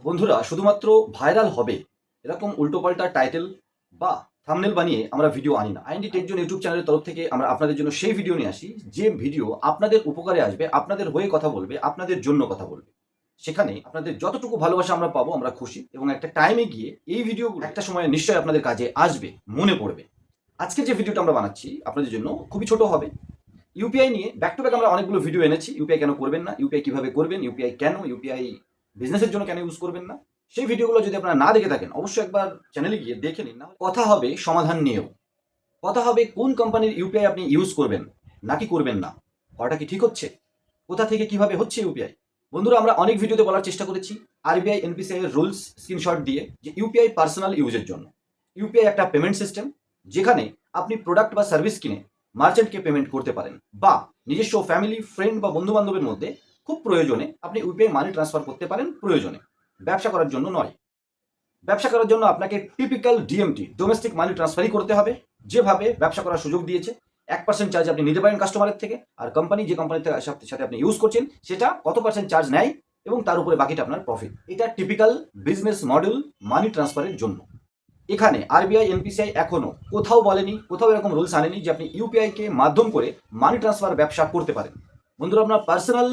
বন্ধুরা শুধুমাত্র ভাইরাল হবে এরকম উল্টোপাল্টা টাইটেল বা থাম্বনেল বানিয়ে আমরা ভিডিও আনি না। আইএনডি টেক জোন ইউটিউব চ্যানেলের তরফ থেকে আমরা আপনাদের জন্য সেই ভিডিও নিয়ে আসি যে ভিডিও আপনাদের উপকারে আসবে, আপনাদের হয়ে কথা বলবে, আপনাদের জন্য কথা বলবে। সেখানে আপনাদের যতটুকু ভালোবাসা আমরা পাবো আমরা খুশি, এবং একটা টাইমে গিয়ে এই ভিডিওগুলো একটা সময় নিশ্চয়ই আপনাদের কাজে আসবে, মনে পড়বে। আজকে যে ভিডিওটা আমরা বানাচ্ছি আপনাদের জন্য খুবই ছোট হবে। ইউপিআই নিয়ে ব্যাক টু ব্যাক আমরা অনেকগুলো ভিডিও এনেছি। ইউপিআই কেন করবেন না, ইউপিআই কিভাবে করবেন, ইউপিআই কেন, ইউপিআই বিজনেসের জন্য কেন ইউজ করবেন না, সেই ভিডিওগুলো যদি আপনারা না দেখে থাকেন অবশ্যই একবার চ্যানেলে গিয়ে দেখে নিন। না কথা হবে সমাধান নিয়েও, কথা হবে কোন কোম্পানির ইউপিআই আপনি ইউজ করবেন নাকি করবেন না, করাটা কি ঠিক হচ্ছে, কোথা থেকে কিভাবে হচ্ছে ইউপিআই। বন্ধুরা আমরা অনেক ভিডিওতে বলার চেষ্টা করেছি আরবিআই এনপিসিআই এর রুলস স্ক্রিনশট দিয়ে যে ইউপিআই পার্সোনাল ইউজের জন্য। ইউপিআই একটা পেমেন্ট সিস্টেম যেখানে আপনি প্রোডাক্ট বা সার্ভিস কিনে মার্চেন্টকে পেমেন্ট করতে পারেন, বা নিজস্ব ফ্যামিলি ফ্রেন্ড বা বন্ধু বান্ধবের মধ্যে খুব প্রয়োজনে আপনি ইউপিআই মানি ট্রান্সফার করতে পারেন, প্রয়োজনে, ব্যবসা করার জন্য নয়। ব্যবসা করার জন্য আপনাকে টিপিক্যাল ডিএমটি ডোমেস্টিক মানি ট্রান্সফারই করতে হবে, যেভাবে ব্যবসা করার সুযোগ দিয়েছে। 1% চার্জ আপনি নিতে পারেন কাস্টমারের থেকে, আর কোম্পানি যে কোম্পানির সাথে আপনি ইউজ করছেন সেটা কত পার্সেন্ট চার্জ নেয়, এবং তার উপরে বাকিটা আপনার প্রফিট। এটা টিপিক্যাল বিজনেস মডেল মানি ট্রান্সফারের জন্য। এখানে আরবিআই এনপিসিআই এখনো কোথাও বলেনি, কোথাও এরকম রুলস আনেনি যে আপনি ইউপিআইকে মাধ্যম করে মানি ট্রান্সফার ব্যবসা করতে পারেন। বন্ধুরা আপনার পার্সোনাল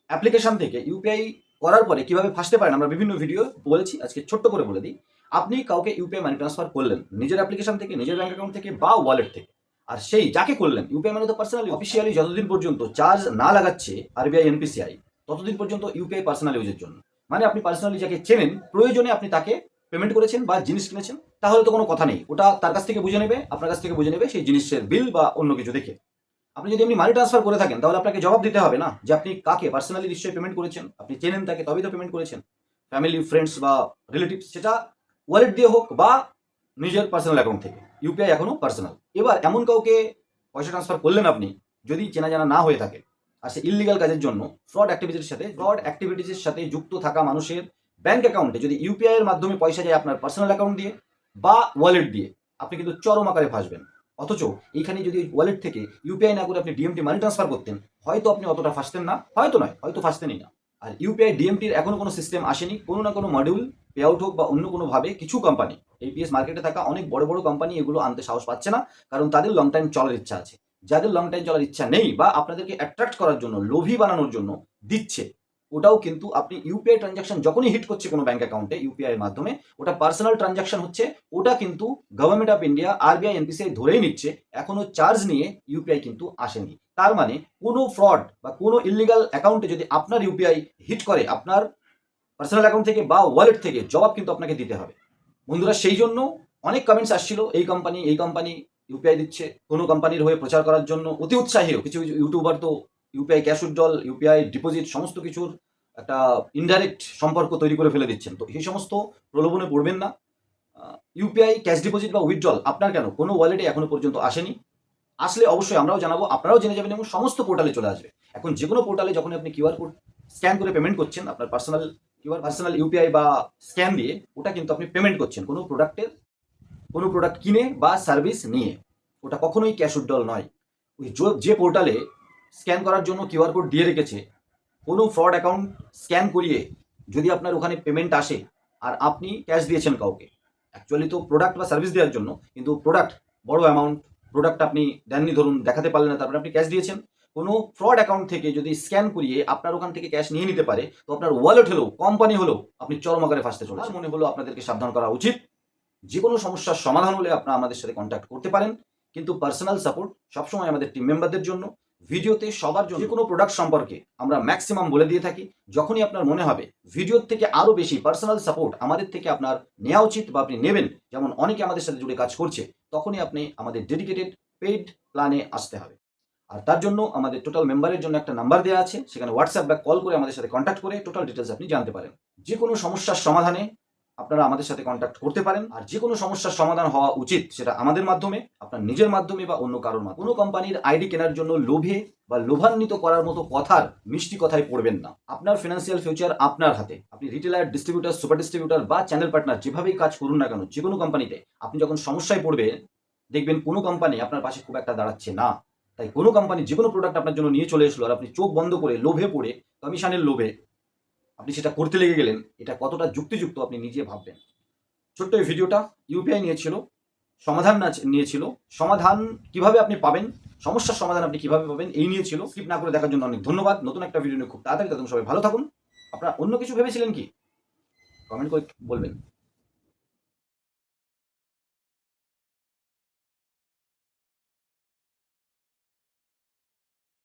অ্যাপ্লিকেশন থেকে ইউপিআই করার পরে কিভাবে ফাঁসতে পারেন আমরা বিভিন্ন ভিডিও বলেছি, আজকে ছোট্ট করে বলে দিই। আপনি কাউকে ইউপিআই মানি ট্রান্সফার করলেন নিজের অ্যাপ্লিকেশন থেকে, নিজের ব্যাংক অ্যাকাউন্ট থেকে বা ওয়ালেট থেকে, আর সেই যাকে করলেন ইউপিআই মানে তো পার্সোনালি অফিসিয়ালি যতদিন পর্যন্ত চার্জ না লাগাচ্ছে আরবিআই এনপিসিআই ততদিন পর্যন্ত ইউপিআই পার্সোনাল ইউজের জন্য। মানে আপনি পার্সোনালি যাকে চেনেন, প্রয়োজনে আপনি তাকে পেমেন্ট করেছেন বা জিনিস কিনেছেন, তাহলে তো কোনো কথা নেই, ওটা তার কাছ থেকে বুঝে নেবে, আপনার কাছ থেকে বুঝে নেবে সেই জিনিসের বিল বা অন্য কিছু দেখে। আপনি যদি এমনি মানি ট্রান্সফার করে থাকেন তাহলে আপনাকে জবাব দিতে হবে না যে আপনি কাকে পার্সোনালি নিশ্চয়ই পেমেন্ট করেছেন, আপনি চেনেন তাকে তবেই তো পেমেন্ট করেছেন। ফ্যামিলি ফ্রেন্ডস বা রিলেটিভস, সেটা ওয়ালেট দিয়ে হোক বা নিজের পার্সোনাল অ্যাকাউন্ট থেকে, ইউপিআই এখনো পার্সোনাল। এবার এমন কাউকে পয়সা ট্রান্সফার করলেন আপনি যদি চেনা জানা না হয়ে থাকে, আর সে ইললিগাল কাজের জন্য ফ্রড অ্যাক্টিভিটিসের সাথে যুক্ত থাকা মানুষের ব্যাংক অ্যাকাউন্টে যদি ইউপিআই এর মাধ্যমে পয়সা যায় আপনার পার্সোনাল অ্যাকাউন্ট দিয়ে বা ওয়ালেট দিয়ে, আপনি কিন্তু চরম আকারে ফাঁসবেন। অথচ এইখানে যদি ওয়ালেট থেকে ইউপিআই না করে আপনি ডিএমটি মানি ট্রান্সফার করতেন, হয়তো আপনি অতটা ফাঁসতেন না, হয়তো নয়, হয়তো ফাঁসতেনই না। আর ইউপিআই ডিএমটির এখনো কোনো সিস্টেম আসেনি, কোনো না কোনো মডিউল পে আউট হোক বা অন্য কোনোভাবে কিছু কোম্পানি, এপিএস মার্কেটে থাকা অনেক বড় বড় কোম্পানি এগুলো আনতে সাহস পাচ্ছে না, কারণ তাদের লং টাইম চলার ইচ্ছা আছে। যাদের লং টাইম চলার ইচ্ছা নেই বা আপনাদেরকে অ্যাট্রাক্ট করার জন্য, লোভী বানানোর জন্য দিচ্ছে, ওটাও কিন্তু আপনি ইউপিআই ট্রানজাকশন যখনই হিট করছে কোনো ব্যাংক অ্যাকাউন্টে ইউপিআই এর মাধ্যমে, ওটা পার্সোনাল ট্রানজাকশন হচ্ছে, ওটা কিন্তু government of India RBI NPCI ধরেই নিচ্ছে এখনো চার্জ নিয়ে ইউপিআই কিন্তু আসেনি। তার মানে কোনো ফ্রড বা কোনো ইলিগাল অ্যাকাউন্টে যদি আপনার ইউপিআই হিট করে আপনার পার্সোনাল অ্যাকাউন্ট থেকে বা ওয়ালেট থেকে, জবাব কিন্তু আপনাকে দিতে হবে। বন্ধুরা সেই জন্য অনেক কমেন্টস আসছিল এই কোম্পানি ইউপিআই দিচ্ছে, কোনো কোম্পানির হয়ে প্রচার করার জন্য অতি উৎসাহীও কিছু কিছু ইউটিউবার তো UPI cash withdrawal, UPI deposit সমস্ত কিছুর একটা ইনডাইরেক্ট সম্পর্ক তৈরি করে ফেলে দিচ্ছেন। তো এই সমস্ত প্রলোভনে পড়বেন না। ইউপিআই ক্যাশ ডিপোজিট বা উইথড্রল আপনার কেন কোনো ওয়ালেটে এখনো পর্যন্ত আসেনি। আসলে অবশ্যই আমরাও জানাবো, আপনারাও জেনে যাবেন, এবং সমস্ত পোর্টালে চলে আসবে। এখন যে কোনো পোর্টালে যখন আপনি কিউআর কোড স্ক্যান করে পেমেন্ট করছেন আপনার পার্সোনাল ইউপিআই বা স্ক্যান দিয়ে, ওটা কিন্তু আপনি পেমেন্ট করছেন কোনো প্রোডাক্ট কিনে বা সার্ভিস নিয়ে, ওটা কখনোই ক্যাশ উইথড্রল নয়। ওই যে পোর্টালে স্ক্যান করার জন্য কিউআর কোড দিয়ে রেখেছে, কোনো ফ্রড অ্যাকাউন্ট স্ক্যান করিয়ে যদি আপনার ওখানে পেমেন্ট আসে আর আপনি ক্যাশ দিয়েছেন কাউকে, অ্যাকচুয়ালি তো প্রোডাক্ট বা সার্ভিস দেওয়ার জন্য, কিন্তু প্রোডাক্ট বড় অ্যামাউন্ট, প্রোডাক্ট আপনি দেননি, ধরুন দেখাতে পারলেন না, তারপরে আপনি ক্যাশ দিয়েছেন, কোনো ফ্রড অ্যাকাউন্ট থেকে যদি স্ক্যান করিয়ে আপনার ওখান থেকে ক্যাশ নিয়ে নিতে পারে, তো আপনার ওয়ালেট হলেও কোম্পানি হলেও আপনি চরম আকারে ফাঁসতে চলেছেন। মনে হলো আপনাদেরকে সাবধান করা উচিত। যে কোনো সমস্যার সমাধান হলে আপনারা আমাদের সাথে কন্ট্যাক্ট করতে পারেন, কিন্তু পার্সোনাল সাপোর্ট সবসময় আমাদের টিম মেম্বারদের জন্য, ভিডিওতে সবার জন্য। যে কোনো প্রোডাক্ট সম্পর্কে আমরা ম্যাক্সিমাম বলে দিয়ে থাকি। যখনই আপনার মনে হবে ভিডিওর থেকে আরও বেশি পার্সোনাল সাপোর্ট আমাদের থেকে আপনার নেওয়া উচিত বা আপনি নেবেন, যেমন অনেকে আমাদের সাথে জুড়ে কাজ করছে, তখনই আপনি আমাদের ডেডিকেটেড পেইড প্ল্যানে আসতে হবে। আর তার জন্য আমাদের টোটাল মেম্বারের জন্য একটা নাম্বার দেওয়া আছে, সেখানে হোয়াটসঅ্যাপ বা কল করে আমাদের সাথে কন্ট্যাক্ট করে টোটাল ডিটেলস আপনি জানতে পারেন। যে কোনো সমস্যার সমাধানে আপনারা আমাদের সাথে কন্ট্যাক্ট করতে পারেন। আর যে কোনো সমস্যার সমাধান হওয়া উচিত সেটা আমাদের মাধ্যমে, আপনার নিজের মাধ্যমে বা অন্য কারোর মাধ্যমে। কোনো কোম্পানির আইডি কেনার জন্য লোভে বা লোভান্বিত করার মতো কথার মিষ্টি কথায় পড়বেন না। আপনার ফিনান্সিয়াল ফিউচার আপনার হাতে। আপনি রিটেলার, ডিস্ট্রিবিউটার, সুপার ডিস্ট্রিবিউটার বা চ্যানেল পার্টনার যেভাবেই কাজ করুন না কেন, যে কোনো কোম্পানিতে আপনি যখন সমস্যায় পড়বে দেখবেন কোনো কোম্পানি আপনার পাশে খুব একটা দাঁড়াচ্ছে না। তাই কোনো কোম্পানি যে কোনো প্রোডাক্ট আপনার জন্য নিয়ে চলে এসলো আর আপনি চোখ বন্ধ করে লোভে পড়ে, কমিশনের লোভে আপনি সেটা করতে লেগে গেলেন, এটা কতটা যুক্তিযুক্ত আপনি নিজে ভাববেন। ছোট্ট এই ভিডিওটা ইউপিআই নিয়েছিল, সমাধান নিয়েছিল, সমাধান কিভাবে আপনি পাবেন, সমস্যার সমাধান আপনি কিভাবে পাবেন এই নিয়ে ছিল। স্কিপ না করে দেখার জন্য অনেক ধন্যবাদ। নতুন একটা ভিডিও নিয়ে খুব তাড়াতাড়ি, তখন সবাই ভালো থাকুন। আপনারা অন্য কিছু ভেবেছিলেন কি? কমেন্ট করে বলবেন।